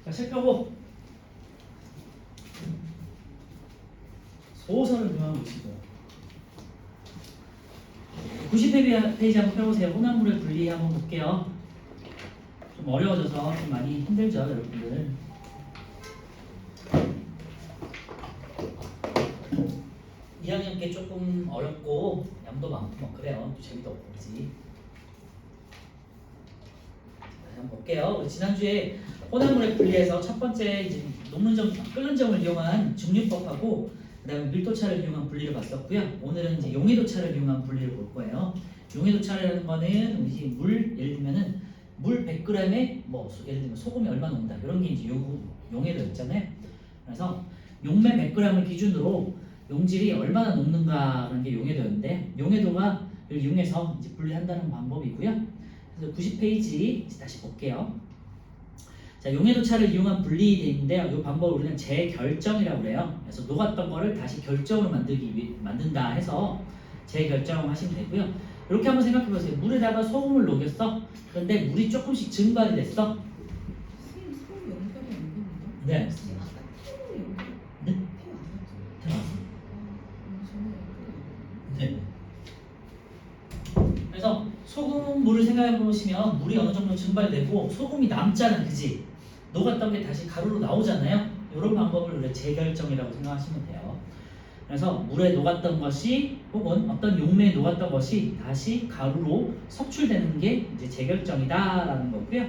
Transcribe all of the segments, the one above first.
자, 책 펴고 소설을 그만 보시고 90페이지 한번 펴보세요. 혼합물의 분리 한번 볼게요. 좀 어려워져서 좀 많이 힘들죠, 여러분들. 이학년 게 조금 어렵고 양도 많고 뭐 그래요. 또 재미도 없고 그지. 한번 볼게요. 우리 지난주에 혼합물의 분리에서 첫 번째 이제 녹는 점, 끓는 점을 이용한 증류법하고 그다음에 밀도차를 이용한 분리를 봤었고요. 오늘은 이제 용해도차를 이용한 분리를 볼 거예요. 용해도차라는 거는 우리 물 예를 들면은 물 100g에 뭐 예를 들면 소금이 얼마 녹는다 이런 게 이제 용해도였잖아요. 그래서 용매 100g을 기준으로 용질이 얼마나 녹는가라는 게 용해도였는데 용해도가 를 이용해서 이제 분리한다는 방법이고요. 그래서 90페이지 다시 볼게요. 자, 용해도차를 이용한 분리돼 있는데요. 이 방법을 우리는 재결정이라고 그래요. 그래서 녹았던 거를 다시 결정으로 만든다 해서 재결정 하시면 되고요. 이렇게 한번 생각해 보세요. 물에다가 소금을 녹였어. 그런데 물이 조금씩 증발이 됐어. 선생님 소금 연결이 안 되는데? 네. 아까 태우 연결 네? 태우 안 했죠? 전에 연결이 안 네. 그래서 소금물을 생각해 보시면 물이 어느 정도 증발되고 소금이 남잖아, 그지? 녹았던 게 다시 가루로 나오잖아요. 이런 방법을 우리가 재결정이라고 생각하시면 돼요. 그래서 물에 녹았던 것이 혹은 어떤 용매에 녹았던 것이 다시 가루로 석출되는 게 이제 재결정이다라는 거고요.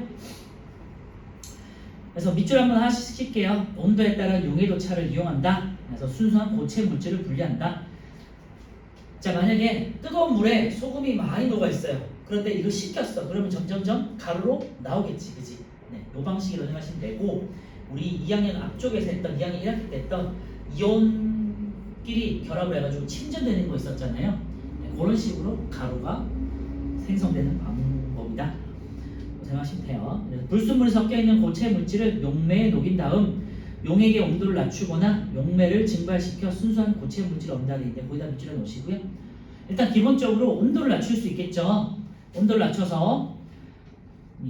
그래서 밑줄 한번 하나씩 칠게요. 온도에 따른 용해도차를 이용한다. 그래서 순수한 고체 물질을 분리한다. 자, 만약에 뜨거운 물에 소금이 많이 녹아 있어요. 그런데 이거 식혔어. 그러면 점점점 가루로 나오겠지, 그지? 네, 이 방식으로 생각하시면 되고, 우리 2학년 앞쪽에서 했던 2학년 1학기 때 했던 이온끼리 결합을 해가지고 침전되는 거 있었잖아요. 네, 그런 식으로 가루가 생성되는 방법이다. 생각하시면 돼요. 불순물이 섞여 있는 고체 물질을 용매에 녹인 다음 용액의 온도를 낮추거나 용매를 증발시켜 순수한 고체 물질을 얻는다 되는데 거기다 밑줄에 놓으시고요. 일단 기본적으로 온도를 낮출 수 있겠죠. 온도를 낮춰서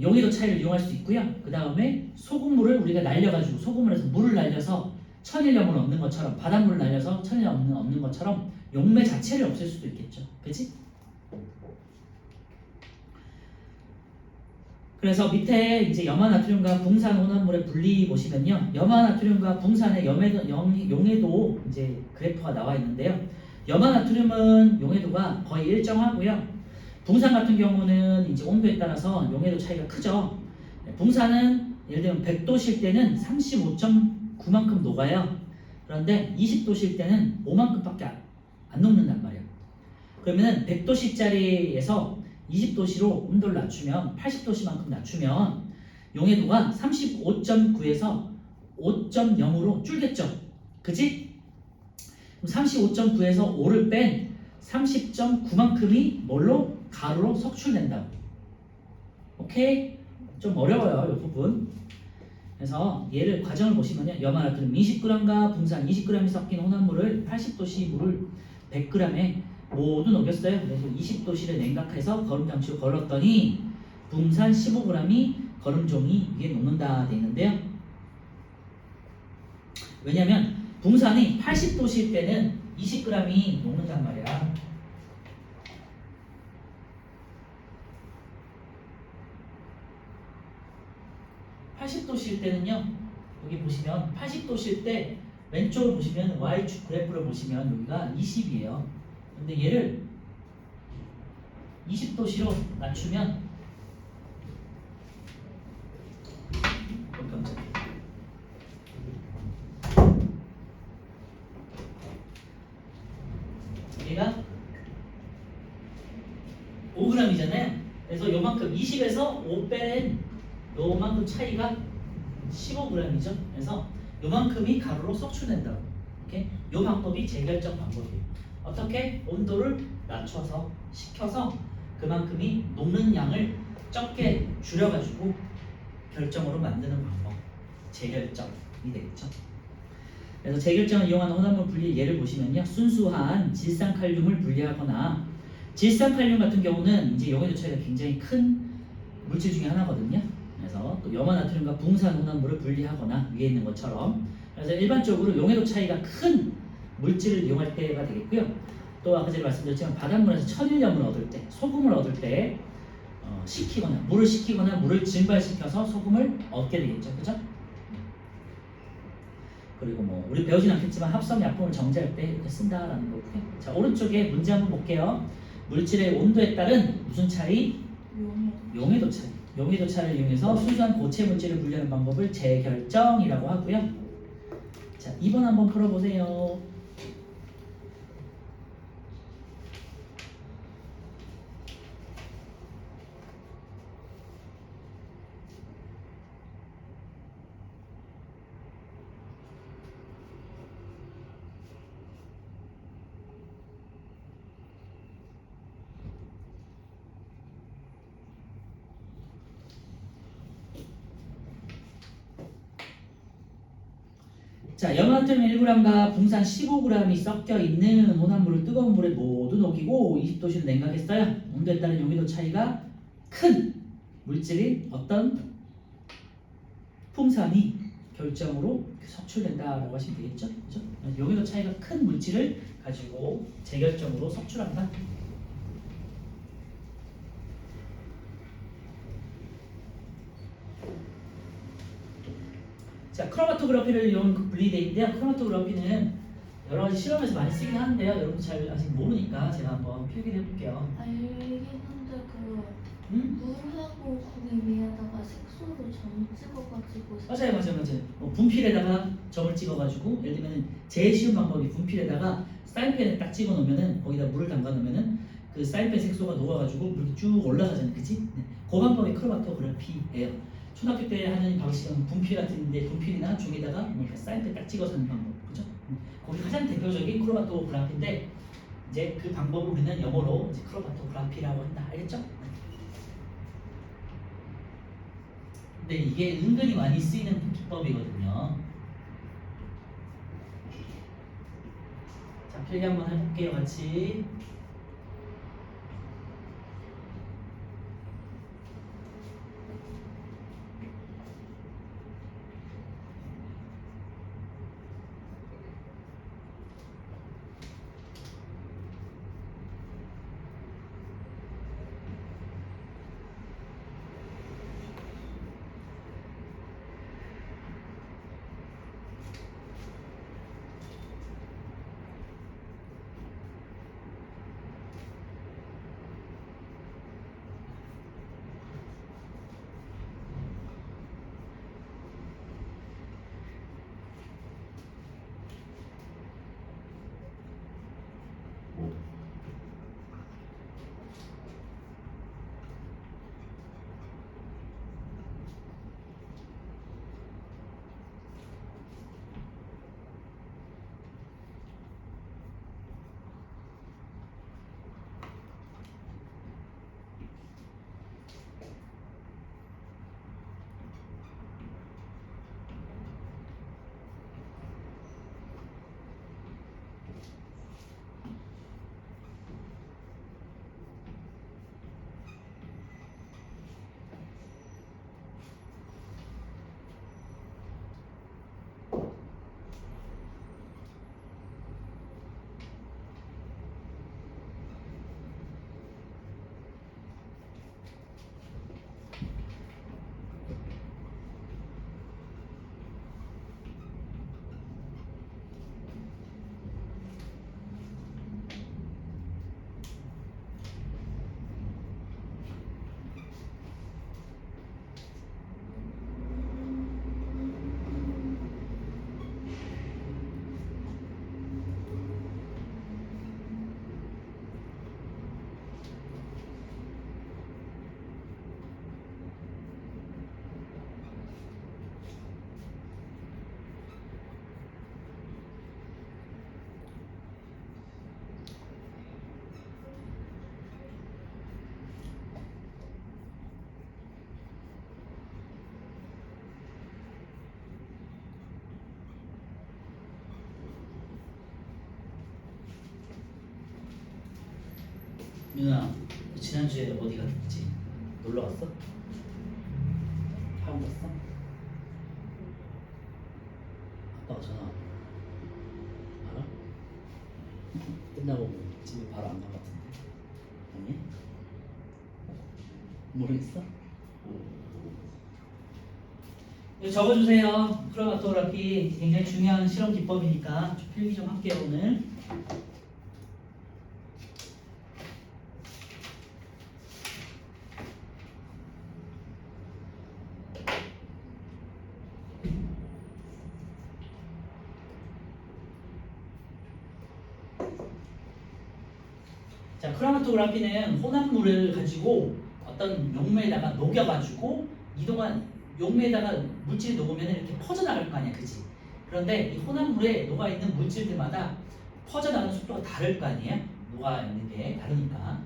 용해도 차이를 이용할 수 있고요. 그 다음에 소금물을 우리가 날려가지고 소금물에서 물을 날려서 천일염을 얻는 것처럼 바닷물을 날려서 천일염을 얻는 것처럼 용매 자체를 없앨 수도 있겠죠. 그치? 그래서 밑에 이제 염화나트륨과 붕산 혼합물의 분리 보시면요. 염화나트륨과 붕산의 용해도 이제 그래프가 나와 있는데요. 염화나트륨은 용해도가 거의 일정하고요. 붕산 같은 경우는 이제 온도에 따라서 용해도 차이가 크죠. 붕산은 예를 들면 100도실 때는 35.9만큼 녹아요. 그런데 20도실 때는 5만큼밖에 안 녹는단 말이에요. 그러면은 100도씨짜리에서 20도씨로 온도를 낮추면 80도씨만큼 낮추면 용해도가 35.9에서 5.0으로 줄겠죠. 그지? 그럼 35.9에서 5를 뺀 30.9만큼이 뭘로? 가루로 석출된다고. 오케이? 좀 어려워요, 이 부분. 그래서 얘를 과정을 보시면요. 염화나트륨 20g과 붕산 20g이 섞인 혼합물을 80도씨 물을 100g에 모두 녹였어요. 그래서 20도실에 냉각해서 거름장치로 걸렀더니 붕산 15g이 거름종이 위에 녹는다 돼 있는데요. 왜냐면 붕산이 80도실 때는 20g이 녹는단 말이야. (80도실) 때는요. 여기 보시면 80도실 때 왼쪽을 보시면 Y축 그래프를 보시면 여기가 20이에요. 근데 얘를 20도씨로 낮추면 얘가 5g이잖아요. 그래서 요만큼 20에서 5 빼낸 요만큼 차이가 15g이죠. 그래서 요만큼이 가루로 석출된다고. 오케이? 요 방법이 재결정 방법이에요. 어떻게? 온도를 낮춰서 식혀서 그만큼이 녹는 양을 적게 줄여가지고 결정으로 만드는 방법. 재결정이 되겠죠. 그래서 재결정을 이용하는 혼합물 분리 예를 보시면요. 순수한 질산칼륨을 분리하거나 질산칼륨 같은 경우는 이제 용해도 차이가 굉장히 큰 물질 중에 하나거든요. 그래서 또 염화 나트륨과 붕산 혼합물을 분리하거나 위에 있는 것처럼. 그래서 일반적으로 용해도 차이가 큰 물질을 이용할 때가 되겠고요. 또 아까 제가 말씀드렸지만 바닷물에서 천일염을 얻을 때, 소금을 얻을 때 식히거나 물을 증발시켜서 소금을 얻게 되겠죠, 그죠? 그리고 뭐 우리 배우진 않겠지만 합성 약품을 정제할 때 이렇게 쓴다라는 거고요. 자, 오른쪽에 문제 한번 볼게요. 물질의 온도에 따른 무슨 차이? 용해도 차이. 용해도 차를 이용해서 순수한 고체 물질을 분리하는 방법을 재결정이라고 하고요. 자, 2번 한번 풀어보세요. 자, 염화나트륨 1g과 붕산 15g이 섞여 있는 혼합물을 뜨거운 물에 모두 녹이고 20도씨로 냉각했어요. 온도에 따른 용해도 차이가 큰 물질인 어떤 풍산이 결정으로 석출된다라고 하시면 되겠죠. 그죠? 용해도 차이가 큰 물질을 가지고 재결정으로 석출한다. 자, 크로마토그래피를 이용 분리되어 있는데요. 크로마토그래피는 여러 가지 실험에서 많이 쓰긴 하는데요. 여러분 잘 아직 모르니까 제가 한번 필기를 해볼게요. 알긴 한데 그 음? 물하고 거기 위에다가 색소로 점 찍어가지고 맞아요. 분필에다가 점을 찍어가지고 예를 들면 제일 쉬운 방법이 분필에다가 사인펜을 딱 찍어놓으면은 거기다 물을 담가 놓으면은 그 사인펜 색소가 녹아가지고 물이 쭉 올라가잖아요, 그치? 네. 그 방법이 크로마토그래피예요. 초등학교 때 하는 방식은 분필 같은데 분필이나 종이에다가 뭐 사인펜 딱 찍어서 하는 방법, 그죠? 거기 가장 대표적인 크로마토그래피인데 이제 그 방법을 우리는 영어로 이제 크로마토그래피라고 한다, 알겠죠? 근데 이게 은근히 많이 쓰이는 기법이거든요. 자, 필기 한번 해볼게요, 같이. 민우야, 지난주에 어디 갔지? 놀러 갔어? 아빠가 전화 왔네. 알아? 끝나고 집에 바로 안 간 것 같은데. 아니? 모르겠어? 이거 적어주세요. 크로마토그래피 굉장히 중요한 실험 기법이니까 좀 필기 좀 할게요 오늘. 자, 크로마토그래피는 혼합물을 가지고 어떤 용매에다가 녹여가지고 이동한 용매에다가 물질이 녹으면 이렇게 퍼져나갈 거 아니야, 그지? 그런데 이 혼합물에 녹아있는 물질들마다 퍼져나가는 속도가 다를 거 아니에요? 녹아있는 게 다르니까.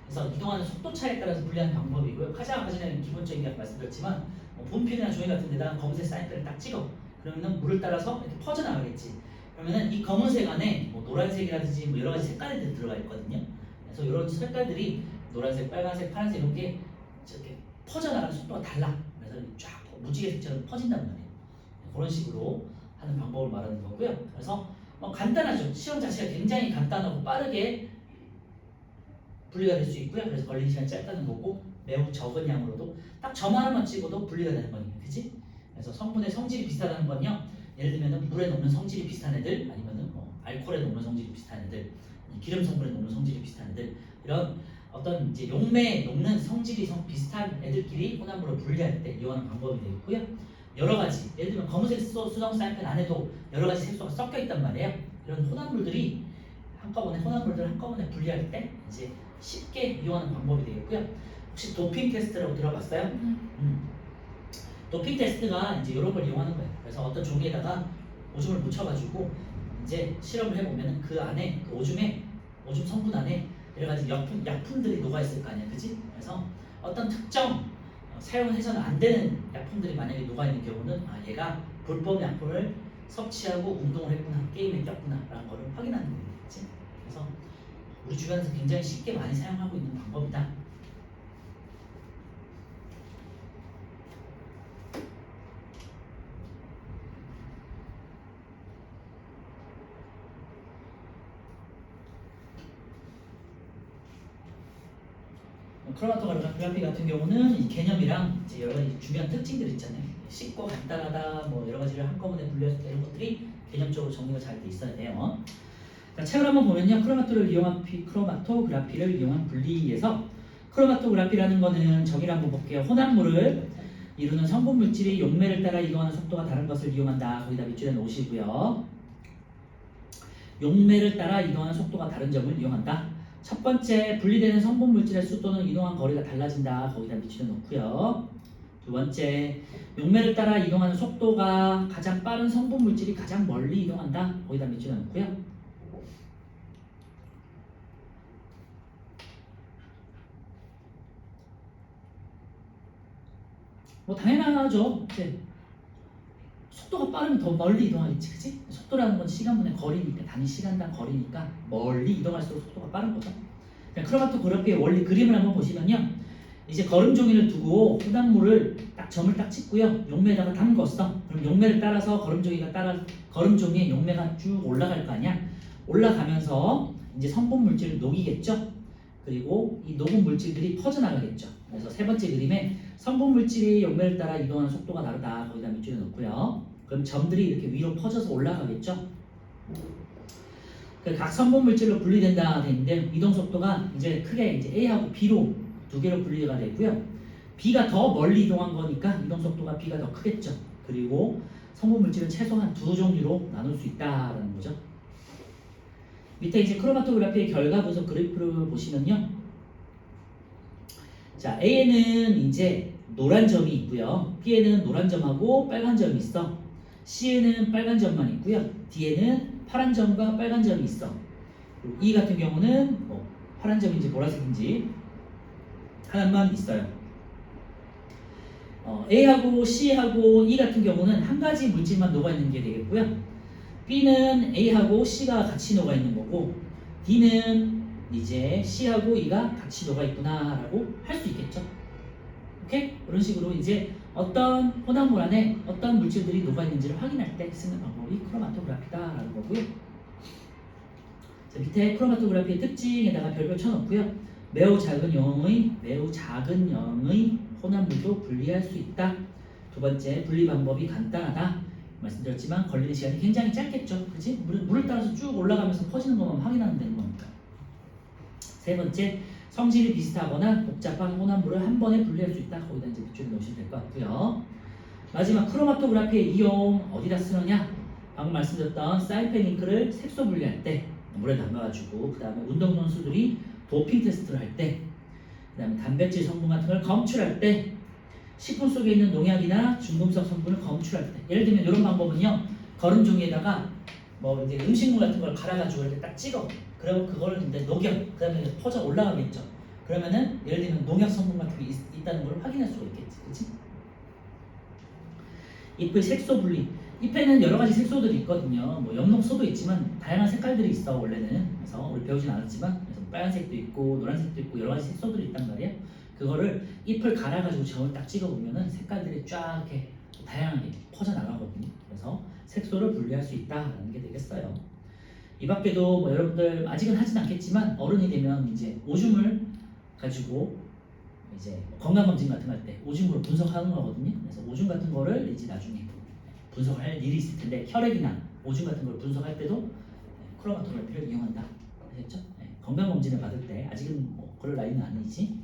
그래서 이동하는 속도 차에 따라서 분리하는 방법이고요. 가장 기본적인 게 아까 말씀드렸지만 분필이나 종이 같은 데다가 검은색 사인펜을 딱 찍어. 그러면은 물을 따라서 이렇게 퍼져나가겠지. 그러면은 이 검은색 안에 뭐 노란색이라든지 뭐 여러 가지 색깔들이 들어가 있거든요. 그래서 이런 색깔들이 노란색, 빨간색, 파란색 이런 게 이렇게 퍼져나가는 속도가 달라. 그래서 쫙 무지개색처럼 퍼진단 말이에요. 그런 식으로 하는 방법을 말하는 거고요. 그래서 간단하죠. 시험 자체가 굉장히 간단하고 빠르게 분리가 될 수 있고요. 그래서 걸리는 시간이 짧다는 거고 매우 적은 양으로도 딱 점 하나만 찍어도 분리가 되는 거니까, 그치? 그래서 성분의 성질이 비슷하다는 건요. 예를 들면 물에 녹는 성질이 비슷한 애들, 아니면은 알코올에 녹는 성질이 비슷한 애들, 기름 성분에 녹는 성질이 비슷한 애들, 이런 어떤 이제 용매에 녹는 성질이 비슷한 애들끼리 혼합물을 분리할 때 이용하는 방법이 되겠고요. 여러 가지, 예를 들면 검은색 수성 사인펜 안에도 여러 가지 색소가 섞여 있단 말이에요. 이런 혼합물들이 혼합물들 한꺼번에 분리할 때 이제 쉽게 이용하는 방법이 되겠고요. 혹시 도핑 테스트라고 들어봤어요? 도핑 테스트가 이제 이런 걸 이용하는 거예요. 그래서 어떤 종이에다가 오줌을 묻혀가지고 이제 실험을 해보면 그 안에 그 오줌 성분 안에 여러 가지 약품들이 녹아 있을 거 아니야, 그지? 그래서 어떤 특정 사용해서는 안 되는 약품들이 만약에 녹아 있는 경우는 얘가 불법 약품을 섭취하고 운동을 했구나, 게임에 꼈구나라는 거를 확인하는 거예요, 그지? 그래서 우리 주변에서 굉장히 쉽게 많이 사용하고 있는 방법이다. 크로마토그래피 같은 경우는 이 개념이랑 이제 여러 가지 중요한 특징들 있잖아요. 쉽고 간단하다, 뭐 여러 가지를 한꺼번에 분류했을 때 이런 것들이 개념적으로 정리가 잘 돼 있어야 돼요. 자, 책을 한번 보면요, 크로마토그래피를 이용한 분리에서 크로마토그래피라는 거는 저기를 한번 볼게요. 혼합물을 이루는 성분 물질이 용매를 따라 이동하는 속도가 다른 것을 이용한다. 거기다 밑줄에 놓으시고요. 용매를 따라 이동하는 속도가 다른 점을 이용한다. 첫 번째, 분리되는 성분 물질의 수 또는 이동한 거리가 달라진다. 거기다 밑줄에 놓고요. 두 번째, 용매를 따라 이동하는 속도가 가장 빠른 성분 물질이 가장 멀리 이동한다. 거기다 밑줄에 놓고요. 뭐 당연하죠. 이제 속도가 빠르면 더 멀리 이동하겠지, 그치? 속도라는 건 시간분의 거리니까, 단위 시간당 거리니까 멀리 이동할수록 속도가 빠른 거죠. 크로마토그래피의 원리 그림을 한번 보시면요, 이제 거름 종이를 두고 혼합물을 딱 점을 딱 찍고요, 용매에다가 담궜어. 그럼 용매를 따라서 거름 종이에 용매가 쭉 올라갈 거 아니야? 올라가면서 이제 성분 물질을 녹이겠죠. 그리고 이 녹은 물질들이 퍼져나가겠죠. 그래서 세 번째 그림에 성분 물질이 용매를 따라 이동하는 속도가 다르다. 거기다 밑줄에 놓고요. 그럼 점들이 이렇게 위로 퍼져서 올라가겠죠. 각 성분 물질로 분리된다 돼 있는데 이동 속도가 이제 크게 이제 A하고 B로 두 개로 분리가 되고요. B가 더 멀리 이동한 거니까 이동 속도가 B가 더 크겠죠. 그리고 성분 물질은 최소한 두 종류로 나눌 수 있다라는 거죠. 밑에 이제 크로마토그래피의 결과 분석 그래프를 보시면요. 자, A에는 이제 노란 점이 있고요. B에는 노란 점하고 빨간 점이 있어. C에는 빨간 점만 있고요. D에는 파란 점과 빨간 점이 있어. 그리고 E 같은 경우는 뭐 파란 점인지 보라색인지 하나만 있어요. A하고 C하고 E 같은 경우는 한 가지 물질만 녹아있는 게 되겠고요. B는 A하고 C가 같이 녹아있는 거고, D는 이제 C하고 E가 같이 녹아있구나 라고 할 수 있겠죠. 오케이? 그런 식으로 이제 어떤 혼합물 안에 어떤 물질들이 녹아있는지를 확인할 때 쓰는 방법이 크로마토그라피다라는 거고요. 자, 밑에 크로마토그라피의 특징에다가 별표 쳐놓고요. 매우 작은 양의 혼합물도 분리할 수 있다. 두 번째, 분리 방법이 간단하다. 말씀드렸지만 걸리는 시간이 굉장히 짧겠죠. 그렇지? 물을 따라서 쭉 올라가면서 퍼지는 것만 확인하면 되는 거니까. 세 번째, 성질이 비슷하거나 복잡한 혼합물을 한 번에 분리할 수 있다. 거기다 이제 밑줄을 넣으시면 될 것 같고요. 마지막 크로마토그라피의 이용 어디다 쓰느냐? 방금 말씀드렸던 사인펜 잉크를 색소 분리할 때 물에 담가가지고, 그 다음에 운동선수들이 도핑 테스트를 할 때, 그 다음에 단백질 성분 같은 걸 검출할 때, 식품 속에 있는 농약이나 중금속 성분을 검출할 때. 예를 들면 이런 방법은요, 거름 종이에다가 뭐 이제 음식물 같은 걸 갈아가지고 이렇게 딱 찍어. 그리고 그걸 이제 녹여. 그 다음에 퍼져 올라가겠죠. 그러면은 예를 들면 농약 성분 같은 게 있다는 걸 확인할 수가 있겠지, 그렇지? 잎의 색소 분리. 잎에는 여러 가지 색소들이 있거든요. 뭐 엽록소도 있지만 다양한 색깔들이 있어 원래는. 그래서 우리 배우진 않았지만, 그래서 빨간색도 있고 노란색도 있고 여러 가지 색소들이 있단 말이에요. 그거를 잎을 갈아가지고 점을 딱 찍어보면은 색깔들이 쫙 이렇게 다양하게 퍼져 나가거든요. 그래서 색소를 분리할 수 있다라는 게 되겠어요. 이 밖에도 뭐 여러분들 아직은 하진 않겠지만 어른이 되면 이제 오줌을 가지고 이제 건강검진 같은 거 할 때 오줌으로 분석하는 거거든요. 그래서 오줌 같은 거를 이제 나중에 분석할 일이 있을 텐데, 혈액이나 오줌 같은 걸 분석할 때도 크로마토그래피를 이용한다. 아셨죠? 네, 건강검진을 받을 때, 아직은 뭐 그럴 나이는 아니지.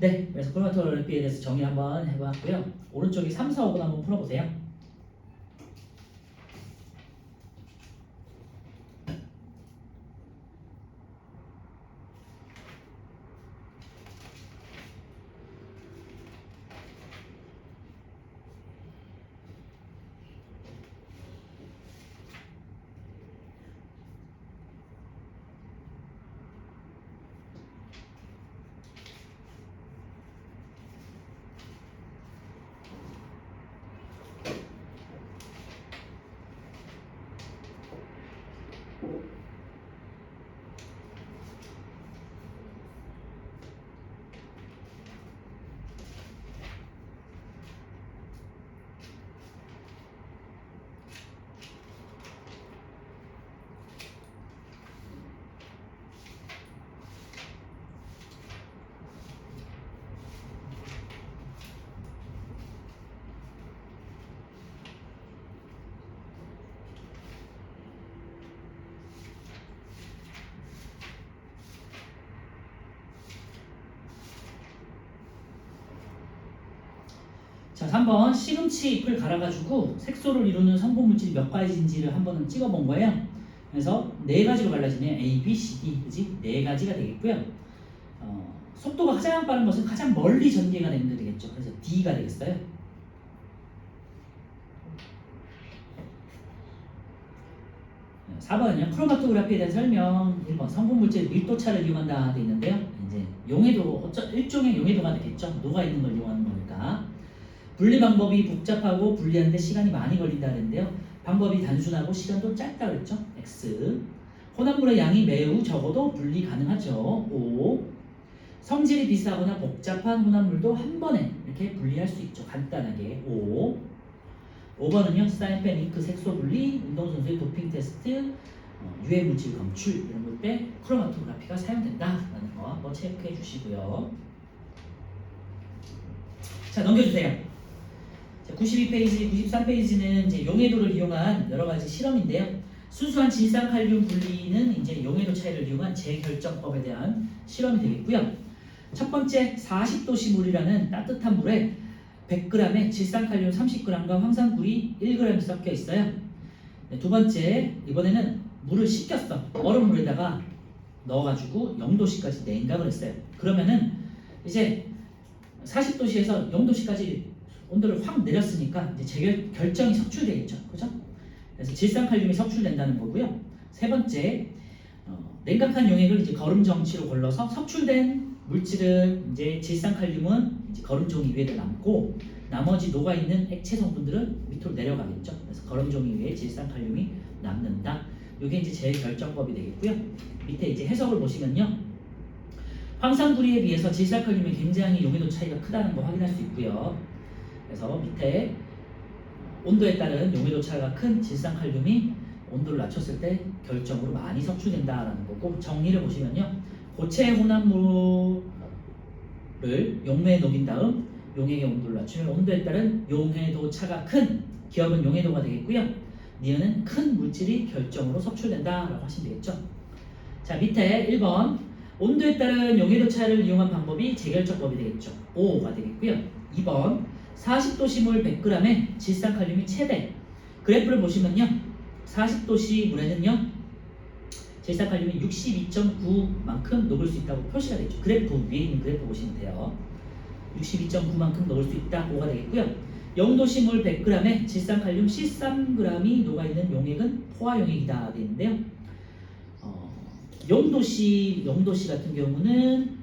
네, 그래서 크로마토그래피에 대해서 정의 한번 해봤고요. 오른쪽이 3, 4, 5번 한번 풀어보세요. 자, 3번 시금치 잎을 갈아가지고 색소를 이루는 성분물질이 몇 가지인지를 한번 찍어본 거예요. 그래서 네 가지로 갈라지네요. A, B, C, D, 그지? 네 가지가 되겠고요. 속도가 가장 빠른 것은 가장 멀리 전개가 되는 게 되겠죠. 그래서 D가 되겠어요. 4번은요. 크로마토그래피에 대한 설명. 1번 성분물질 밀도차를 이용한다 돼 있는데요. 이제 용해도 일종의 용해도가 되겠죠. 녹아 있는 걸 이용하는 거니까. 분리 방법이 복잡하고 분리하는데 시간이 많이 걸린다 그랬는데요. 방법이 단순하고 시간도 짧다 그랬죠. X. 혼합물의 양이 매우 적어도 분리 가능하죠. O. 성질이 비슷하거나 복잡한 혼합물도 한 번에 이렇게 분리할 수 있죠. 간단하게. O. 5번은요. 사인펜 잉크 색소 분리, 운동선수의 도핑 테스트, 유해 물질 검출 이런 걸 때 크로마토그래피가 사용된다라는 거 한번 체크해 주시고요. 자, 넘겨주세요. 92페이지, 93페이지는 이제 용해도를 이용한 여러 가지 실험인데요. 순수한 질산칼륨 분리는 이제 용해도 차이를 이용한 재결정법에 대한 실험이 되겠고요. 첫 번째, 40도씨 물이라는 따뜻한 물에 100g에 질산칼륨 30g과 황산굴이 1g이 섞여 있어요. 네, 두 번째, 이번에는 물을 식혔어. 얼음물에다가 넣어가지고 0도씨까지 냉각을 했어요. 그러면은 이제 40도씨에서 0도씨까지 온도를 확 내렸으니까 이제 결정이 석출되겠죠. 그죠? 그래서 질산칼륨이 석출된다는 거고요. 세 번째, 냉각한 용액을 이제 거름 정치로 걸러서 석출된 물질은 이제 질산칼륨은 이제 거름 종이 위에 남고, 나머지 녹아 있는 액체 성분들은 밑으로 내려가겠죠. 그래서 거름 종이 위에 질산칼륨이 남는다. 이게 이제 재결정법이 되겠고요. 밑에 이제 해석을 보시면요. 황산구리에 비해서 질산칼륨이 굉장히 용해도 차이가 크다는 거 확인할 수 있고요. 그래서 밑에 온도에 따른 용해도 차이가 큰 질산칼륨이 온도를 낮췄을 때 결정으로 많이 섭취된다라는 거고, 정리를 보시면요. 고체 혼합물을 용매에 녹인 다음 용액의 온도를 낮추면 온도에 따른 용해도 차가 큰 기업은 용해도가 되겠고요. 니은은 큰 물질이 결정으로 섭취된다라고 하시면 되겠죠. 자, 밑에 1번 온도에 따른 용해도 차를 이용한 방법이 재결정법이 되겠죠. 5가 되겠고요. 2번 40도씨 물 100g에 질산칼륨이 최대. 그래프를 보시면요. 40도씨 물에는요. 질산칼륨이 62.9만큼 녹을 수 있다고 표시가 되죠. 그래프 위에 있는 그래프 보시면 돼요. 62.9만큼 녹을 수 있다. 5가 되겠고요. 0도씨 물 100g에 질산칼륨 13g이 녹아있는 용액은 포화용액이다 되어 있는데요. 0도씨 같은 경우는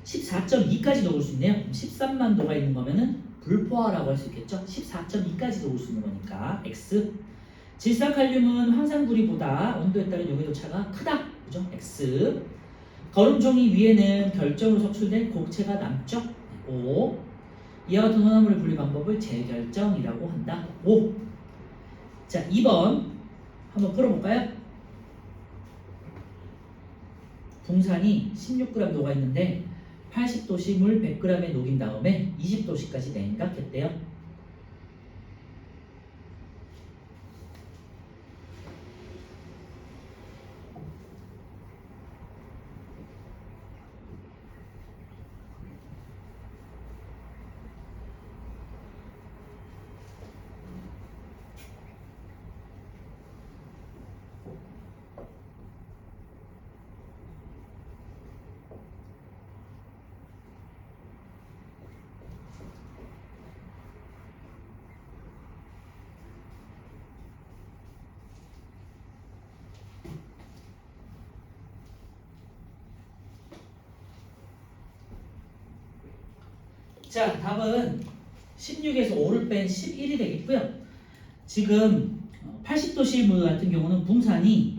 14.2까지 녹을 수 있네요. 13만 녹아있는 거면은 불포화라고 할 수 있겠죠. 14.2까지 녹을 수 있는 거니까 X. 질산칼륨은 황산구리보다 온도에 따른 용해도 차가 크다. 그죠? X. 거름종이 위에는 결정으로 석출된 곡체가 남죠. O. 이와 같은 혼합물의 분리 방법을 재결정이라고 한다. O. 자, 2번 한번 풀어볼까요? 붕산이 16g 녹아있는데 80도씨 물 100g에 녹인 다음에 20도씨까지 냉각했대요. 자, 답은 16에서 5를 뺀 11이 되겠고요. 지금 80도씨 물 같은 경우는 붕산이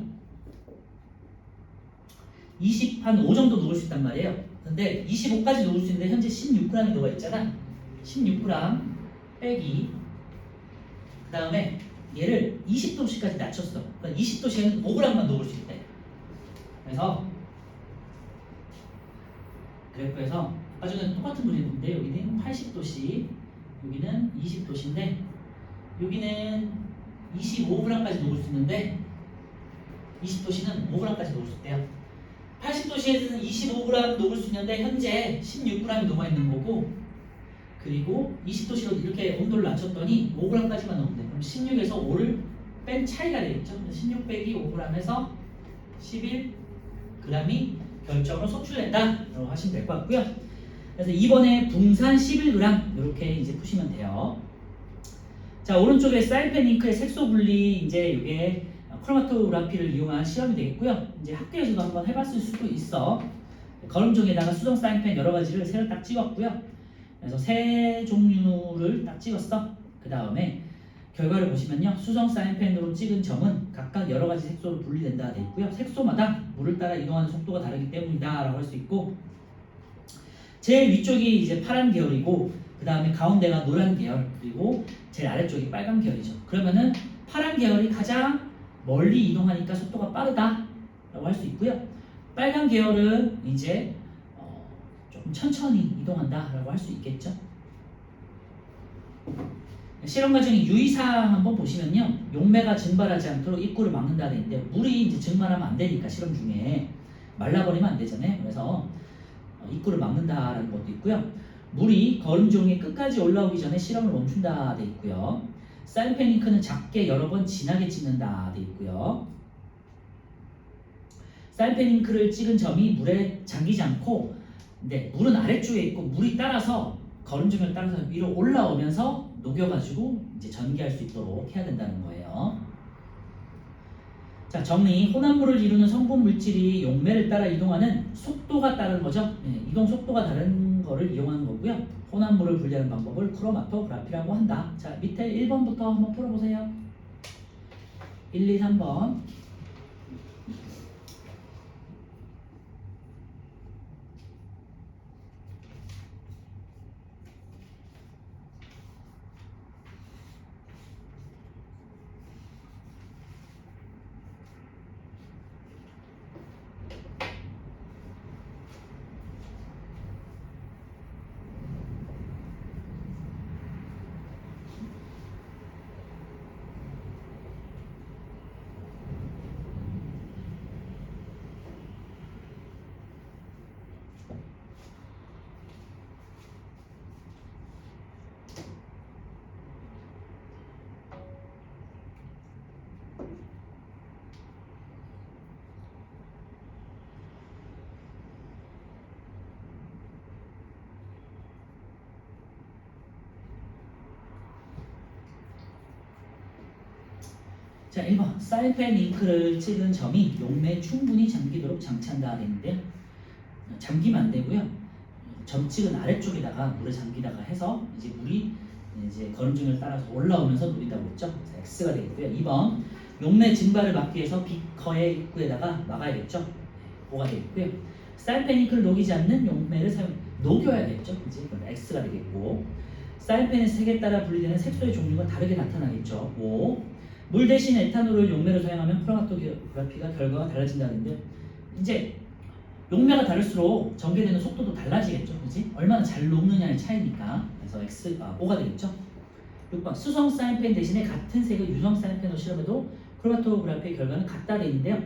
5 정도 녹을 수 있단 말이에요. 근데 25까지 녹을 수 있는데 현재 16g이 녹아 있잖아. 16g 빼기 그 다음에 얘를 20도씨까지 낮췄어. 그러니까 20도씨에는 5g만 녹을 수 있대. 그래서 그래프에서 아까 전에 똑같은 그림인데 여기는 80도씨, 여기는 20도씨인데 여기는 25g까지 녹을 수 있는데 20도씨는 5g까지 녹을 수 있대요. 80도씨에서는 25g 녹을 수 있는데 현재 16g이 녹아 있는 거고, 그리고 20도씨로 이렇게 온도를 낮췄더니 5g까지만 녹는데, 그럼 16에서 5를 뺀 차이가 되겠죠. 16 빼기 5g에서 11g이 결정으로 속출된다라고 하시면 될 것 같고요. 그래서 이번에 붕산 11g 이렇게 이제 푸시면 돼요. 자, 오른쪽에 사인펜 잉크의 색소 분리, 이제 이게 크로마토그라피를 이용한 시험이 되겠고요. 이제 학교에서도 한번 해봤을 수도 있어. 거름종에다가 수정 사인펜 여러 가지를 새로 딱 찍었고요. 그래서 세 종류를 딱 찍었어. 그 다음에 결과를 보시면요. 수정 사인펜으로 찍은 점은 각각 여러 가지 색소로 분리된다 되어 있고요. 색소마다 물을 따라 이동하는 속도가 다르기 때문이다라고 할 수 있고, 제일 위쪽이 이제 파란 계열이고, 그 다음에 가운데가 노란 계열, 그리고 제일 아래쪽이 빨간 계열이죠. 그러면은 파란 계열이 가장 멀리 이동하니까 속도가 빠르다라고 할 수 있고요. 빨간 계열은 이제 조금 천천히 이동한다라고 할 수 있겠죠. 실험 과정의 유의사항 한번 보시면요. 용매가 증발하지 않도록 입구를 막는다 돼 있는데, 물이 이제 증발하면 안 되니까 실험 중에 말라버리면 안 되잖아요. 그래서 입구를 막는다라는 것도 있고요. 물이 거름종이 끝까지 올라오기 전에 실험을 멈춘다 돼 있고요. 사인펜 잉크는 작게 여러 번 진하게 찍는다 돼 있고요. 사인펜 잉크를 찍은 점이 물에 잠기지 않고, 근데 물은 아래쪽에 있고 물이 따라서 거름종을 따라서 위로 올라오면서 녹여가지고 이제 전기할 수 있도록 해야 된다는 거예요. 자, 정리. 혼합물을 이루는 성분 물질이 용매를 따라 이동하는 속도가 다른 거죠. 네, 이동 속도가 다른 거를 이용하는 거고요. 혼합물을 분리하는 방법을 크로마토그라피라고 한다. 자, 밑에 1번부터 한번 풀어보세요. 1, 2, 3번. 자, 1번. 사인펜 잉크를 찍은 점이 용매에 충분히 잠기도록 장치한다 되는데요. 잠기면 안 되고요. 점 찍은 아래쪽에다가 물에 잠기다가 해서 이제 물이 이제 거름중을 따라서 올라오면서 녹인다고 했죠. 그래서 X가 되겠고요. 2번. 용매 증발을 막기 위해서 비커의 입구에다가 막아야겠죠. O가 되겠고요. 사인펜 잉크를 녹이지 않는 용매를 녹여야겠죠. 그지? 그럼 X가 되겠고. 사인펜의 색에 따라 분리되는 색소의 종류가 다르게 나타나겠죠. 5. 물 대신 에탄올을 용매로 사용하면 크로마토그래피가 결과가 달라진다는데 이제 용매가 다를수록 전개되는 속도도 달라지겠죠. 그지? 얼마나 잘 녹느냐의 차이니까. 그래서 O가 되겠죠. 6번. 수성 사인펜 대신에 같은 색의 유성 사인펜으로 실험해도 크로마토그래피의 결과는 같다 돼 있는데요.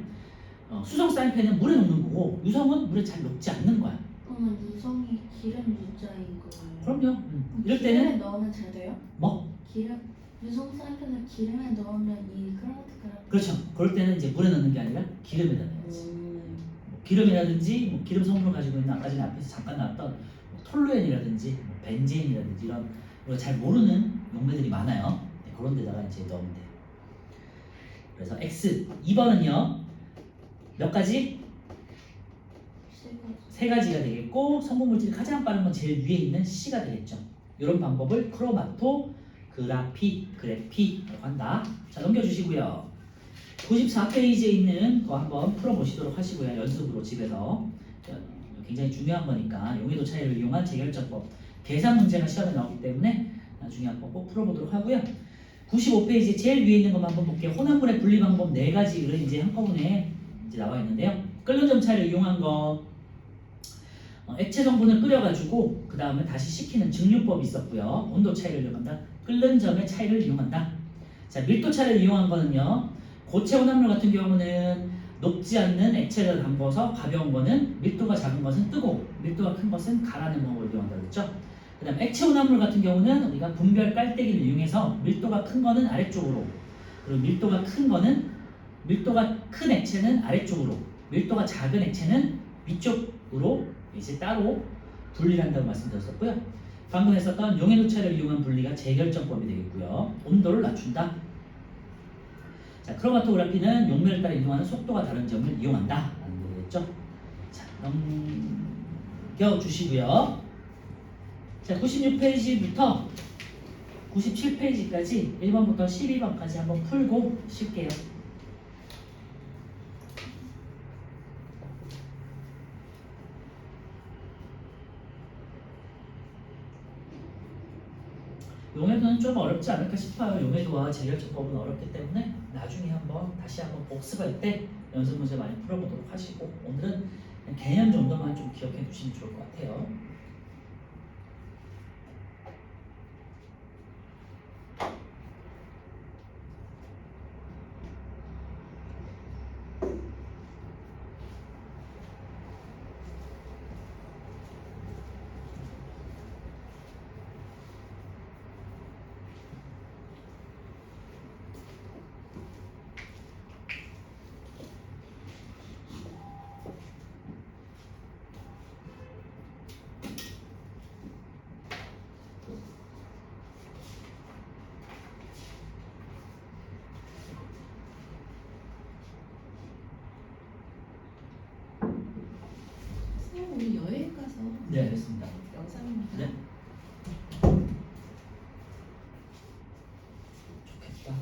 수성 사인펜은 물에 녹는 거고 유성은 물에 잘 녹지 않는 거야. 그러면 유성이 기름 유자인 거예요. 그럼요. 이럴 기름에 때는 넣으면 잘 돼요? 뭐? 기름 유성 사인펜을 기름에 넣으면 이 크로마토그래피. 그렇죠. 그럴 때는 이제 물에 넣는 게 아니라 기름에다 넣어야지. 뭐 기름이라든지 뭐 기름 성분을 가지고 있는 아까 전에 앞에서 잠깐 나왔던 뭐 톨루엔이라든지 뭐 벤젠이라든지 이런 우리가 잘 모르는 용매들이 많아요. 네, 그런 데다가 이제 넣으면 돼요. 그래서 X 2번은요 몇 가지? 세 가지가 되겠고 성분 물질이 가장 빠른 건 제일 위에 있는 C가 되겠죠. 이런 방법을 크로마토그래피라고 한다. 자, 넘겨주시고요. 94페이지에 있는 거 한번 풀어보시도록 하시고요. 연습으로 집에서. 굉장히 중요한 거니까 용해도 차이를 이용한 재결정법 계산 문제가 시험에 나오기 때문에 나중에 한번 꼭 풀어보도록 하고요. 95페이지 제일 위에 있는 것만 한번 볼게요. 혼합물의 분리 방법 4가지를 이제 한꺼번에 이제 나와 있는데요. 끓는 점 차이를 이용한 거 액체 성분을 끓여가지고 그 다음에 다시 식히는 증류법이 있었고요. 온도 차이를 이용한다. 끓는 점의 차이를 이용한다. 자, 밀도 차이를 이용한 거는요. 고체 혼합물 같은 경우는 녹지 않는 액체를 담궈서 가벼운 거는 밀도가 작은 것은 뜨고 밀도가 큰 것은 가라는 방법을 이용한다고 했죠. 그 다음 액체 혼합물 같은 경우는 우리가 분별 깔때기를 이용해서 밀도가 큰 거는 아래쪽으로 그리고 밀도가 큰 액체는 아래쪽으로 밀도가 작은 액체는 위쪽으로 이제 따로 분리를 한다고 말씀드렸었고요. 방금 했었던 용해도 차이를 이용한 분리가 재결정법이 되겠고요. 온도를 낮춘다. 자, 크로마토그래피는 용매를 따라 이동하는 속도가 다른 점을 이용한다 라는 거겠죠. 자, 넘겨주시고요. 자, 96페이지부터 97페이지까지 1번부터 12번까지 한번 풀고 쉴게요. 용해도는 좀 어렵지 않을까 싶어요. 용해도와 재결정법은 어렵기 때문에 나중에 다시 한번 복습할 때 연습 문제 많이 풀어보도록 하시고 오늘은 그냥 개념 정도만 좀 기억해 두시면 좋을 것 같아요. 선생님 우리 여행 가서 네, 알겠습니다. 영상입니다. 네. 좋겠다.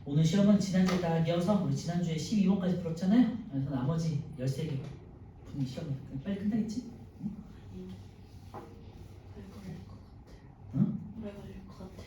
오늘 시험은 지난주에 다 이어서 우리 지난주에 12번까지 풀었잖아요. 그래서 나머지 13개 분이 시험이 빨리 끝나겠지? 오래 걸릴 것 같아. 응? 오래 걸릴 것 같아.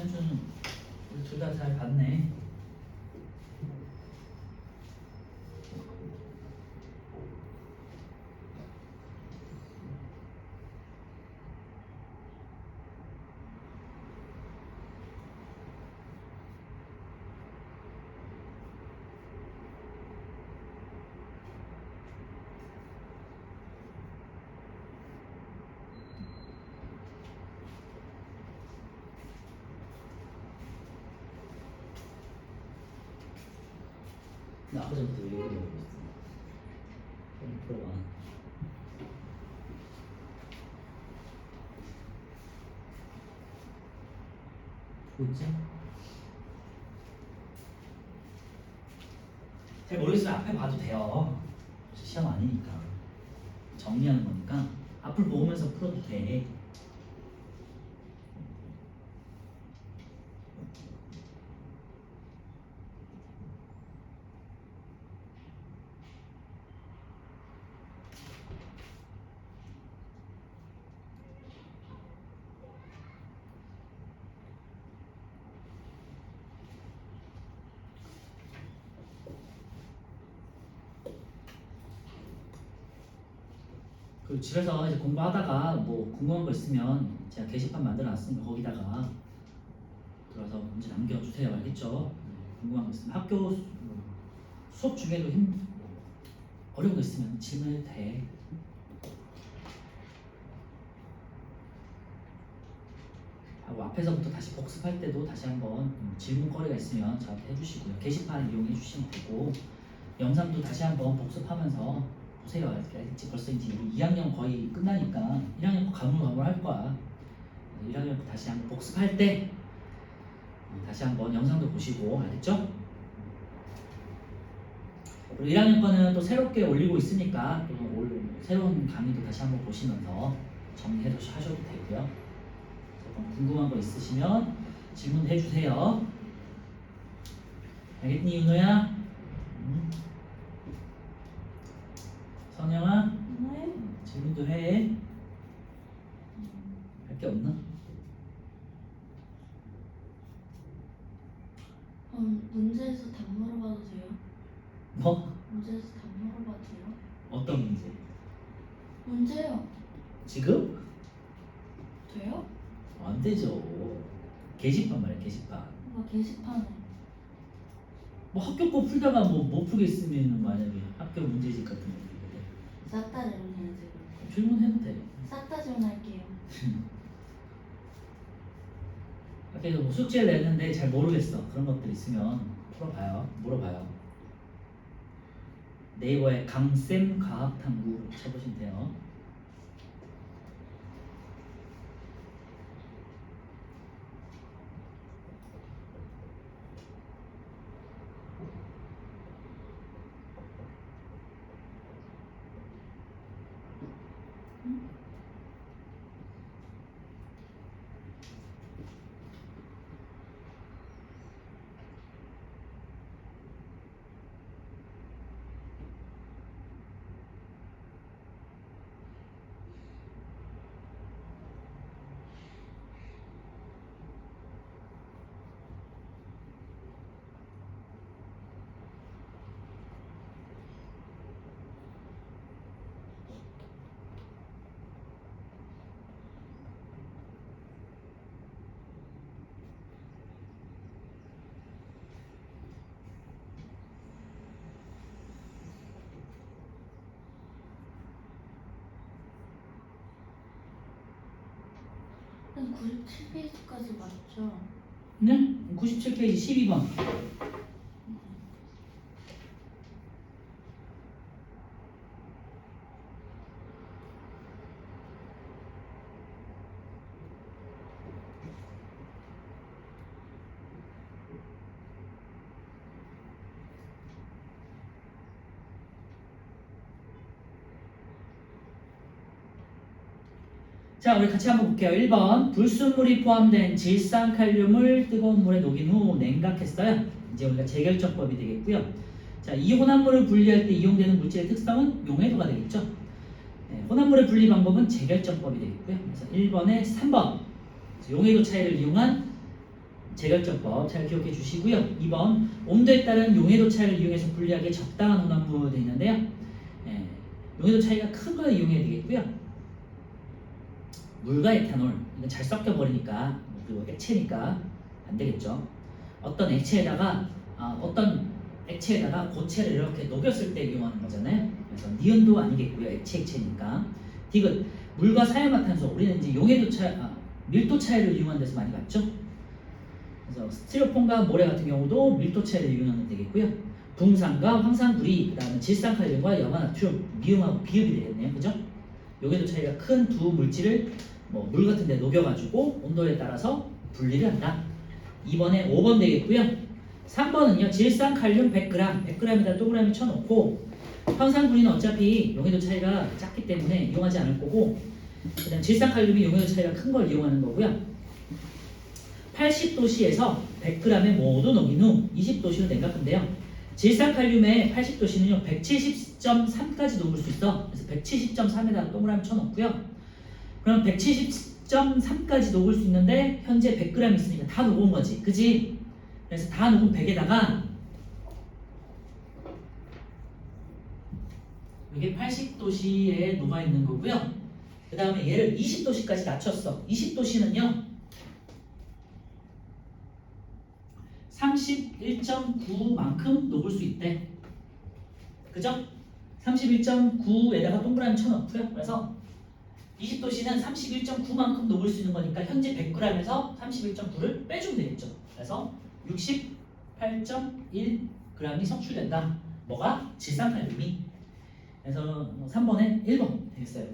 지난주는 우리 둘 다 잘 봤네. 나 아까 전부터 이거 보고 있어. 좀 풀어봐. 보고 있지? 잘 모르겠으면 앞에 봐도 돼요. 시험 아니니까. 정리하는 거니까 앞을 보면서 풀어도 돼. 그 집에서 이제 공부하다가 뭐 궁금한 거 있으면 제가 게시판 만들어 놨으니까 거기다가 들어서 문제 남겨주세요. 알겠죠? 궁금한 거 있으면 학교 수업 중에도 어려운 거 있으면 질문해도 돼. 하고 앞에서부터 다시 복습할 때도 다시 한번 질문거리가 있으면 저한테 해주시고요. 게시판 이용해 주시면 되고 영상도 다시 한번 복습하면서 보세요. 알겠지? 벌써 이제 2학년 거의 끝나니까 1학년 거 가물가물할 거야. 1학년 거 다시 한번 복습할 때 다시 한번 영상도 보시고 알겠죠? 그리고 1학년 거는 또 새롭게 올리고 있으니까 또 새로운 강의도 다시 한번 보시면서 정리해 하셔도 되고요. 궁금한 거 있으시면 질문해 주세요. 알겠니 윤호야? 선영아? 네. 질문도 해. 할 게 없나? 문제에서 답 물어봐도 돼요? 뭐? 문제에서 답 물어봐도 돼요? 어떤 문제? 문제요. 지금? 돼요? 안 되죠. 게시판 말이야 게시판. 게시판에. 뭐 학교 거 풀다가 뭐 못 풀겠으면 만약에 학교 문제집 같은 거 풀거든. 싹 다 질문해야지. 질문해도 돼. 싹 다 질문할게요. 학교에서 뭐 숙제를 냈는데 잘 모르겠어. 그런 것들 있으면 풀어봐요. 물어봐요. 네이버에 강쌤 과학탐구 쳐보시면 돼요. 한 97페이지까지 맞죠? 네? 97페이지 12번. 자, 우리 같이 한번 볼게요. 1번 불순물이 포함된 질산칼륨을 뜨거운 물에 녹인 후 냉각했어요. 이제 우리가 재결정법이 되겠고요. 자, 이 혼합물을 분리할 때 이용되는 물질의 특성은 용해도가 되겠죠. 네, 혼합물의 분리 방법은 재결정법이 되겠고요. 그래서 1번에 3번 용해도 차이를 이용한 재결정법 잘 기억해 주시고요. 2번 온도에 따른 용해도 차이를 이용해서 분리하기에 적당한 혼합물 되어 있는데요. 예, 용해도 차이가 큰 걸 이용해야 되겠고요. 물과 에탄올 이건 잘 섞여 버리니까 그리고 액체니까 안 되겠죠. 어떤 액체에다가 고체를 이렇게 녹였을 때 이용하는 거잖아요. 그래서 니은도 아니겠고요. 액체니까. 디귿 물과 사이화탄소 우리는 이제 밀도 차이를 이용하는 데서 많이 봤죠. 그래서 스티로폼과 모래 같은 경우도 밀도 차이를 이용하면 되겠고요. 붕산과 황산구리, 그다음에 질산칼륨과 염화나트륨, 미음하고 비읍이 되겠네요. 그죠? 용해도 차이가 큰 두 물질을 물 같은 데 녹여가지고 온도에 따라서 분리를 한다. 5번 되겠고요. 3번은요. 질산칼륨 100g, 100g에다 동그라미 쳐놓고 황산구리는 어차피 용해도 차이가 작기 때문에 이용하지 않을 거고, 그 다음 질산칼륨이 용해도 차이가 큰 걸 이용하는 거고요. 80도씨에서 100g에 모두 녹인 후 20도씨로 냉각한대요. 질산칼륨의 80도씨는요 170.3까지 녹을 수 있어. 그래서 170.3에다가 동그라미 쳐놓고요. 그럼 170.3까지 녹을 수 있는데 현재 100g 있으니까 다 녹은 거지, 그지? 그래서 다 녹은 100에다가 이게 80도씨에 녹아 있는 거고요. 그 다음에 얘를 20도씨까지 낮췄어. 20도씨는요 31.9만큼 녹을 수 있대. 그죠? 31.9에다가 동그라미 쳐놓고요. 그래서 20도씨는 31.9만큼 녹을 수 있는 거니까 현재 100g에서 31.9를 빼주면 되겠죠. 그래서 68.1g이 성취된다. 뭐가? 질산칼륨이. 그래서 3번에 1번 되겠어요.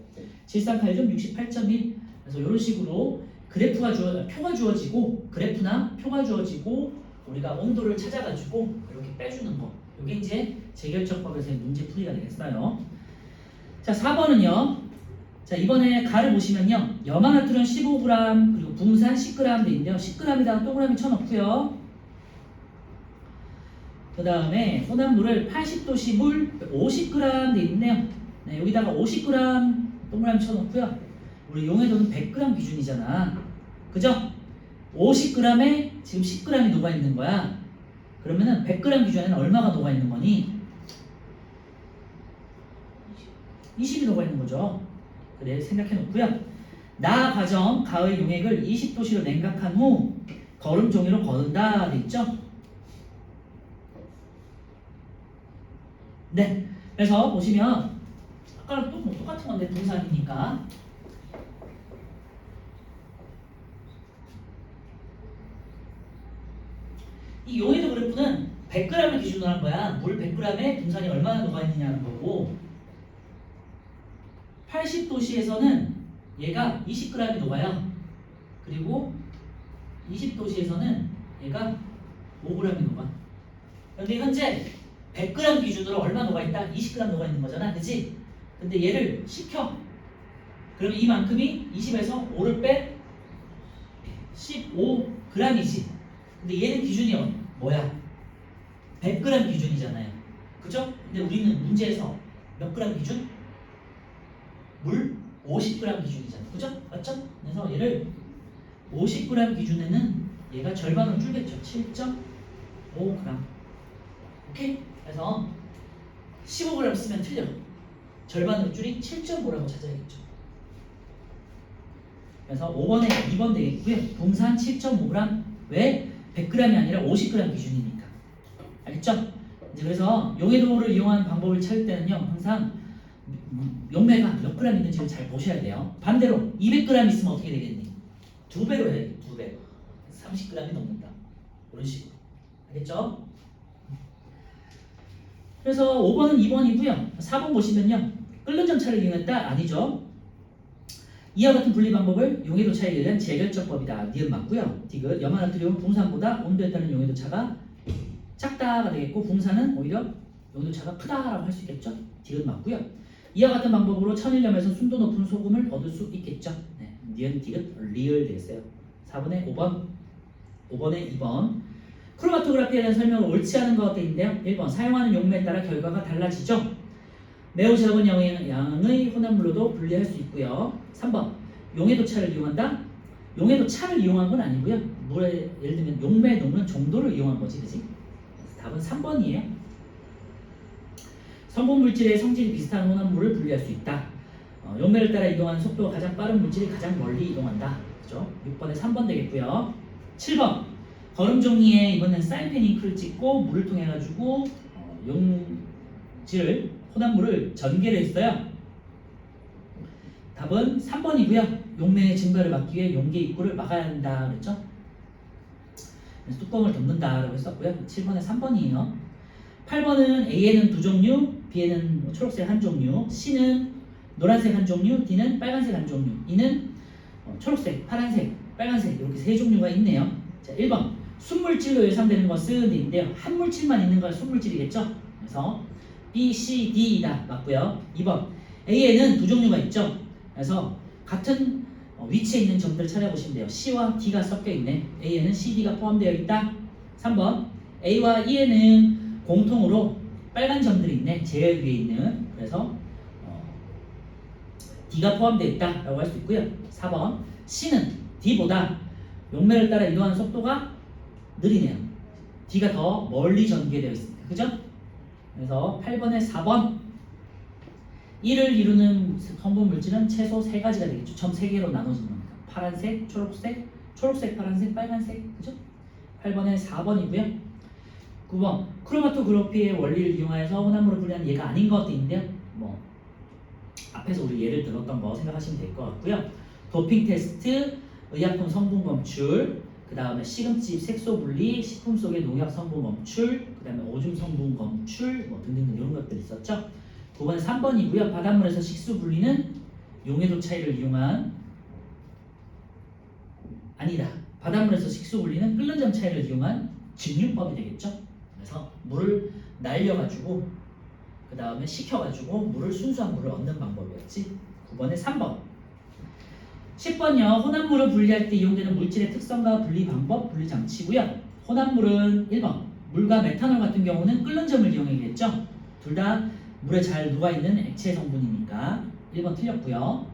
질산칼륨 68.1. 그래서 이런 식으로 표가 주어지고 그래프나 표가 주어지고 우리가 온도를 찾아가지고 이렇게 빼주는 거. 이게 이제 재결정법에서의 문제 풀이가 되겠어요. 자, 4번은요. 자, 이번에 가를 보시면요. 염화나트륨 15g 그리고 붕산 10g 돼 있는데요. 10g에다가 동그라미 쳐놓고요. 그 다음에 혼합물을 80도씨 물 50g 돼 있네요. 네, 여기다가 50g 동그라미 쳐놓고요. 우리 용해도는 100g 기준이잖아. 그죠? 50g에 지금 10g이 녹아 있는 거야. 그러면은 100g 기준에는 얼마가 녹아 있는 거니? 20이 녹아 있는 거죠. 그래, 생각해 놓고요. 나 과정 가의 용액을 20도씨로 냉각한 후 거름 종이로 거둔다 돼 있죠? 네. 그래서 보시면 아까랑 또 뭐 똑같은 건데 분산이니까 이 용해도 그래프는 100g을 기준으로 한 거야. 물 100g에 분산이 얼마나 녹아 있느냐는 거고, 80도씨에서는 얘가 20g이 녹아요. 그리고 20도씨에서는 얘가 5g이 녹아. 그런데 현재 100g 기준으로 얼마 녹아 있다? 20g 녹아 있는 거잖아, 그치? 근데 얘를 식혀. 그러면 이만큼이 20에서 5를 빼 15g이지. 근데 얘는 기준이 뭐야? 100g 기준이잖아요. 그죠? 근데 우리는 문제에서 몇 g 기준? 물 50g 기준이잖아. 그죠? 맞죠? 그래서 얘를 50g 기준에는 얘가 절반으로 줄겠죠. 7.5g. 오케이? 그래서 15g 쓰면 틀려. 절반으로 줄이 7.5라고 찾아야겠죠. 그래서 5번에 2번 되겠고요. 붕산 7.5g. 왜? 100g이 아니라 50g 기준이니까. 알겠죠? 이제 그래서 용해도를 이용한 방법을 찾을 때는요. 항상 용매가 몇 g 있는지를 잘 보셔야 돼요. 반대로 200g 있으면 어떻게 되겠니? 2배로 해야 돼. 2배. 30g이 넘는다. 이런 식으로. 알겠죠? 그래서 5번은 2번이고요. 4번 보시면요. 끓는 점차를 이용했다? 아니죠. 이와 같은 분리 방법을 용해도 차이에 의한 재결정법이다. 니은 맞고요. 디귿 염화나트륨은 붕산보다 온도에 따른 용해도 차가 작다가 되겠고, 붕산은 오히려 용해도 차가 크다라고 할 수 있겠죠. 디귿 맞고요. 이와 같은 방법으로 천일염에서 순도 높은 소금을 얻을 수 있겠죠. 네, 니은 디귿 리을 되겠어요. 4번에 5번, 5번에 2번. 크로마토그라피에 대한 설명을 옳지 않은 것 같은데요. 1번 사용하는 용매에 따라 결과가 달라지죠. 매우 적은 양의 혼합물로도 분리할 수 있고요. 3번 용해도 차를 이용한다. 용해도 차를 이용한 건 아니고요. 물에 예를 들면 용매에 녹는 정도를 이용한 거지, 그지? 답은 3번이에요. 성분 물질의 성질이 비슷한 혼합물을 분리할 수 있다. 용매를 따라 이동하는 속도가 가장 빠른 물질이 가장 멀리 이동한다. 그죠? 6번에 3번 되겠고요. 7번 거름 종이에 이번엔 사인펜 잉크를 찍고 물을 통해 가지고 용질을 혼합물을 전개를 했어요. 답은 3번이고요. 용매의 증발을 막기 위해 용계 입구를 막아야 한다 그랬죠? 그래서 뚜껑을 덮는다라고 했었고요. 7번에 3번이에요. 8번은 A에는 두 종류, B에는 초록색 한 종류, C는 노란색 한 종류, D는 빨간색 한 종류, E는 초록색, 파란색, 빨간색 이렇게 세 종류가 있네요. 자, 1번 순물질로 예상되는 것은 D인데요. 한 물질만 있는 건 순물질이겠죠? 그래서 B, C, D이다 맞고요. 2번 A에는 두 종류가 있죠. 그래서 같은 위치에 있는 점들을 찾아보시면 돼요. C와 D가 섞여 있네. A에는 C, D가 포함되어 있다. 3번 A와 E에는 공통으로 빨간 점들이 있네. 제일 위에 있는. 그래서 D가 포함되어 있다라고 할 수 있고요. 4번 C는 D보다 용매를 따라 이동하는 속도가 느리네요. D가 더 멀리 전개되어 있습니다. 그죠? 그래서 8번에 4번 이를 이루는 성분 물질은 최소 3가지가 되겠죠. 점 3개로 나눠진 겁니다. 파란색, 초록색, 초록색, 파란색, 빨간색. 그죠? 8번에 4번이고요. 9번 크로마토그래피의 원리를 이용하여서 혼합물을 분리하는 얘가 아닌 것도 있는데요. 뭐 앞에서 우리 예를 들었던 거 생각하시면 될 것 같고요. 도핑 테스트, 의약품 성분 검출, 그 다음에 시금집 색소 분리, 식품 속의 농약 성분 검출, 그 다음에 오줌 성분 검출, 뭐 등등등 이런 것들 있었죠. 9번 3번이고요. 바닷물에서 식수 분리는 용해도 차이를 이용한 아니다. 바닷물에서 식수 분리는 끓는 점 차이를 이용한 증류법이 되겠죠. 그래서 물을 날려가지고 그 다음에 식혀가지고 물을 순수한 물을 얻는 방법이었지. 9번에 3번 10번요. 혼합물을 분리할 때 이용되는 물질의 특성과 분리 방법, 분리 장치고요. 혼합물은 1번 물과 메탄올 같은 경우는 끓는 점을 이용하겠죠. 둘 다 물에 잘 녹아있는 액체 성분이니까 1번 틀렸고요.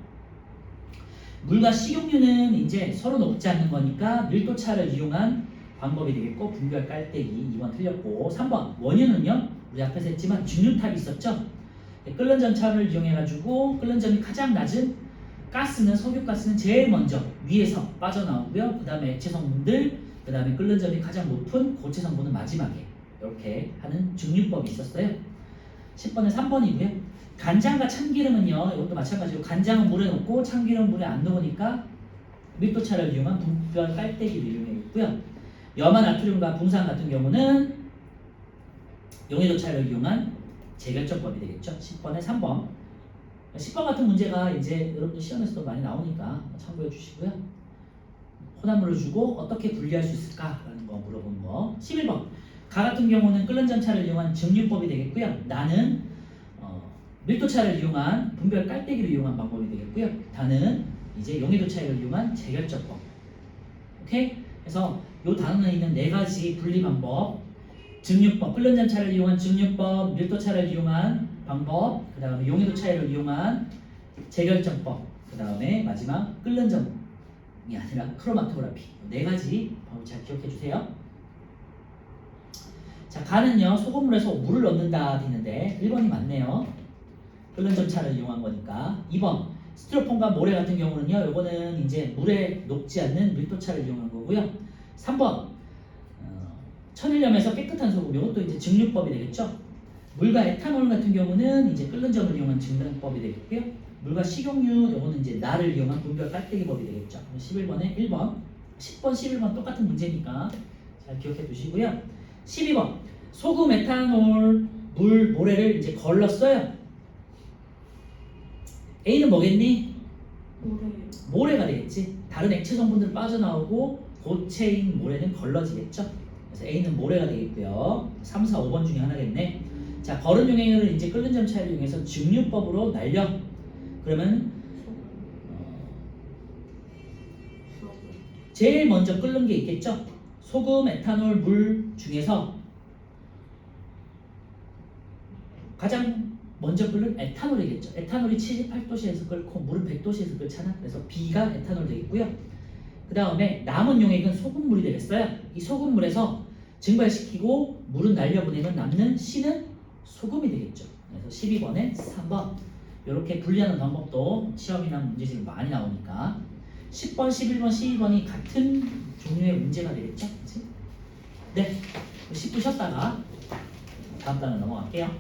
물과 식용유는 이제 서로 녹지 않는 거니까 밀도차를 이용한 방법이 되겠고 분별 깔때기 2번 틀렸고 3번 원유는요. 우리 앞에서 했지만 증류탑이 있었죠. 끓는 점차를 이용해가지고 끓는 점이 가장 낮은 가스는 석유가스는 제일 먼저 위에서 빠져나오고요. 그 다음에 액체 성분들, 그 다음에 끓는 점이 가장 높은 고체 성분은 마지막에 이렇게 하는 증류법이 있었어요. 10번에 3번이고요. 간장과 참기름은요. 이것도 마찬가지로 간장은 물에 녹고 참기름은 물에 안 녹으니까 밀도차를 이용한 분별 깔때기를 이용했고요. 염화 나트륨과 붕산 같은 경우는 용해도 차를 이용한 재결정법이 되겠죠. 10번에 3번. 10번 같은 문제가 이제 여러분들 시험에서도 많이 나오니까 참고해 주시고요. 혼합물을 주고 어떻게 분리할 수 있을까라는 거 물어보는 거. 11번. 가 같은 경우는 끓는 점차를 이용한 증류법이 되겠고요. 나는 밀도차를 이용한 분별 깔때기를 이용한 방법이 되겠고요. 다는 이제 용해도 차이를 이용한 재결정법. 오케이? 그래서 이 단원에 있는 4가지 분리 방법, 증류법, 끓는 점차를 이용한 증류법, 밀도차를 이용한 방법, 그 다음에 용해도 차이를 이용한 재결정법, 그 다음에 마지막 끓는 점이 아니라 크로마토그래피 4가지 방법 잘 기억해 주세요. 자, 가는요 소금물에서 물을 넣는다 되는데 1번이 맞네요. 끓는 점차를 이용한 거니까. 2번 스티로폼과 모래 같은 경우는요 요거는 이제 물에 녹지 않는 밀도차를 이용한 거고요. 3번 천일염에서 깨끗한 소금 이것도 이제 증류법이 되겠죠. 물과 에탄올 같은 경우는 이제 끓는 점을 이용한 증류법이 되겠고요. 물과 식용유 요거는 이제 날을 이용한 분별 깔때기법이 되겠죠. 11번에 1번 10번 11번 똑같은 문제니까 잘 기억해 두시고요. 12번 소금, 에탄올, 물, 모래를 이제 걸렀어요. A는 뭐겠니? 모래가 되겠지. 다른 액체 성분들 빠져나오고 고체인 모래는 걸러지겠죠. 그래서 A는 모래가 되겠고요. 3, 4, 5번 중에 하나겠네. 자, 거른 용해를 이제 끓는 점 차이를 이용해서 증류법으로 날려. 그러면 제일 먼저 끓는 게 있겠죠. 소금, 에탄올, 물 중에서 가장 먼저 끓는 에탄올이겠죠. 에탄올이 78도씨에서 끓고 물은 100도씨에서 끓잖아. 그래서 B가 에탄올 되겠고요. 그 다음에 남은 용액은 소금물이 되겠어요. 이 소금물에서 증발시키고 물은 날려보내면 남는 C는 소금이 되겠죠. 그래서 12번에 3번 이렇게 분리하는 방법도 시험이나 문제집이 많이 나오니까 10번, 11번, 12번이 같은 종류의 문제가 되겠죠. 그치? 네, 10분 쉬었다가 다음 단어 넘어갈게요.